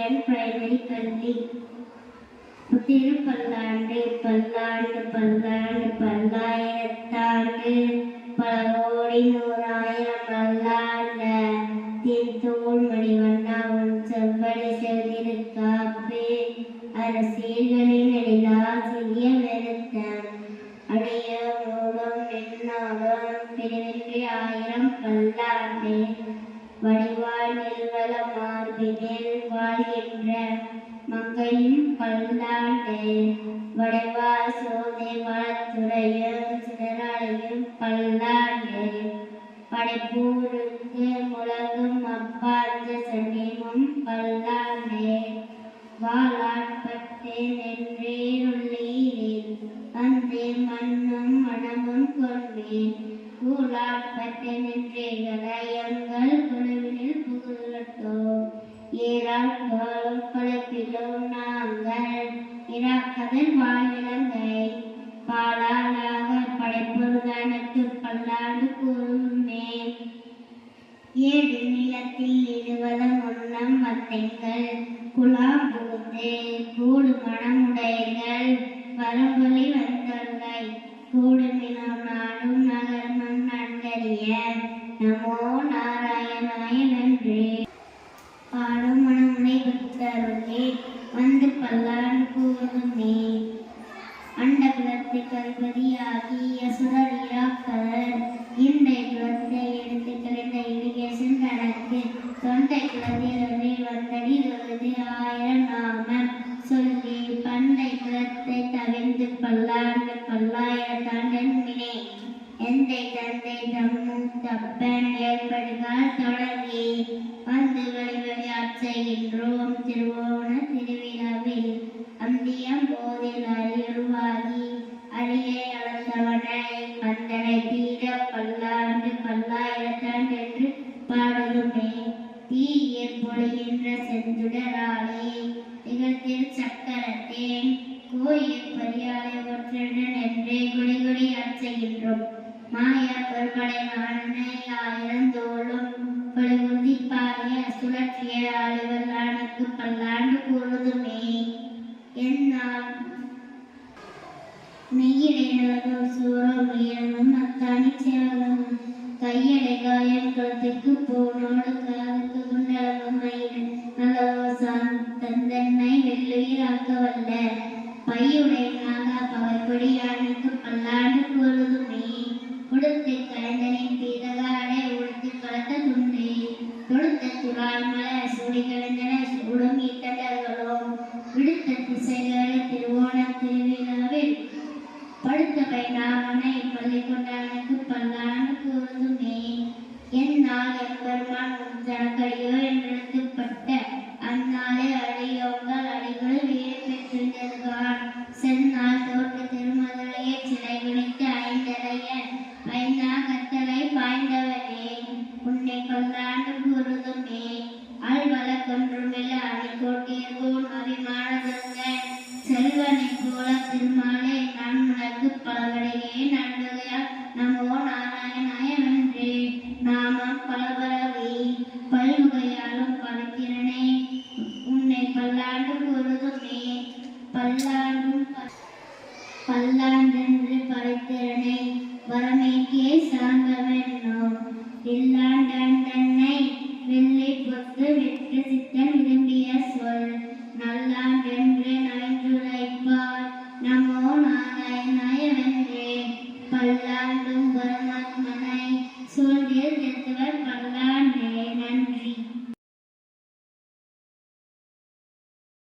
Second primary பள்ளி. திருப்பல்லாண்டு பல்லாண்டு பல்லாண்டு பல்லாயிரத்தாண்டு பல கோடி நூறாயிரம் பல்லாண்ட தீர்த்தோள் மணிவண்ணா உன் செவ்வடி செவிருக்காப்பு அரசியல்களின் எழிலா சிறிய வெறுத்தம் அடைய மூலம் எண்ணாலும் பிரிவின்றி ஆயிரம் பல்லாண்டு வடிவாய் நில்வல மார்பினில் வாழ்கின்ற மங்கையும் பல்லாண்டு வடிவாய் சோதை வளத்துறையும் சிதறாளையும் பல்லாண்டு படைப்பூருக்கு முழங்கும் அப்பாஞ்ச சன்னியமும் பல்லாண்டு வாழாட்பட்டு நின்றேருள்ளீரில் வந்து மண்ணும் மனமும் கொள்வேன் கூழாட்பட்டு நின்றீர்களை எங்கள் குழுவினில் புகழட்டோம் ஏறால் படைப்பிலும் நாங்கள் இராக்கதன் வாழ்விலங்கை பாலாளாக படைப்பொருதானத்து பல்லாண்டு கூறுமே ஏழு நிலத்தில் இருவதம் ஒன்னம் வத்தைகள் குலாம் புகுந்து கூடு மனமுடைகள் வரம்பொலி வந்தொல்லை கூடுமினம் நாடும் நகரமும் நன்கறிய நமோ நாராயணாய நன்றி பாடும் மனமுனை புத்தருளே வந்து பல்லாண்டு கூறுமே அண்ட குலத்துக்கு அதிபதியாகி அசுரர் இராக்கதர் இண்டை குலத்தை எடுத்து கலைந்த இடுகேசன் கணக்கு தொண்டை குலத்திலே வந்தடி தொழுது ஆயிரம் நாமம் சொல்லி பண்டை குலத்தை தவிர்த்து பல்லாண்டு பல்லாயிரத்தாண்டென்மினே எந்தை தந்தை தம்மும் தப்பன் ஏற்படுகால் தொடங்கி வந்து வழிவழி ஆட்செய்கின்றோம் திருவோண திருவிழாவில் அந்தியம் போதில் அறியுருவாகி அழியை அளந்தவனை பந்தனை தீர பல்லாண்டு பல்லாயிரத்தாண்டு என்று பாடுதுமே தீயில் பொழிகின்ற செஞ்சுடராளே திகழ்த்திரு சக்கரத்தேன் கோயில் பரியாலை ஒற்றன் என்றே குடி குடி ஆட்செய்கின்றோம் மாயா பெருமடை நாடனை ஆயிரம் தோளும் பழுகுந்தி பாய சுழற்றிய ஆளுகள் ஆணுக்கு பல்லாண்டு கூறுதுமே என்னால் மெய்யிடைகளோர் சூரம் உயரமும் அத்தானி சேவகமும் கையடை காயம் குளத்திற்கு போனோடு காதுக்கு குண்டளவும் மயிர் நலவோசான் தந்தன்னை வெள்ளுயிராக்க வல்ல பையுடைய நாகா பகைப்பொடி யானுக்கு பல்லாண்டு கூறுதுமே உடுத்து கலைந்தனின் பீதகாடை உடுத்து கலத்த துண்டே தொடுத்த துளாய் மலர் சூடி கலைந்தன சூடும் ஈட்டர்களும் விடுத்த திசைகளை திருவோண திருவிழாவில் படுத்த பைனாமனை பள்ளி கொண்டானுக்கு பல்லாண்டு கூறுதுமே என்னால் எம்பெருமான் தனக்கடியோ என்றெழுத்துப்பட்ட அந்நாளே அடியோங்கள் அடிகள் வீடு பெற்றிருந்ததுகான் செந்நாள் தோற்று திருமதுரையை சிலை குனித்து ஐந்தரைய ஐந்தா கத்தலை பாய்ந்தவனே உன்னை பல்லாண்டு கூறுதுமே அல்வல கொன்றுமில்ல அணி கோட்டியர்கோன் அபிமானதுங்கன் செல்வனை போல திருமாலே நான் உனக்கு பலவடையே நன்மையால் நமோ நாராயணாய நன்றி நாமம் பலபரவி பல்முகையாலும் படைத்திறனே உன்னை பல்லாண்டு கூறுதுமே பல்லாண்டும் பல்லாண்டென்று படைத்திறனை வரமேக்கே சார்ந்தவனோ இல்ல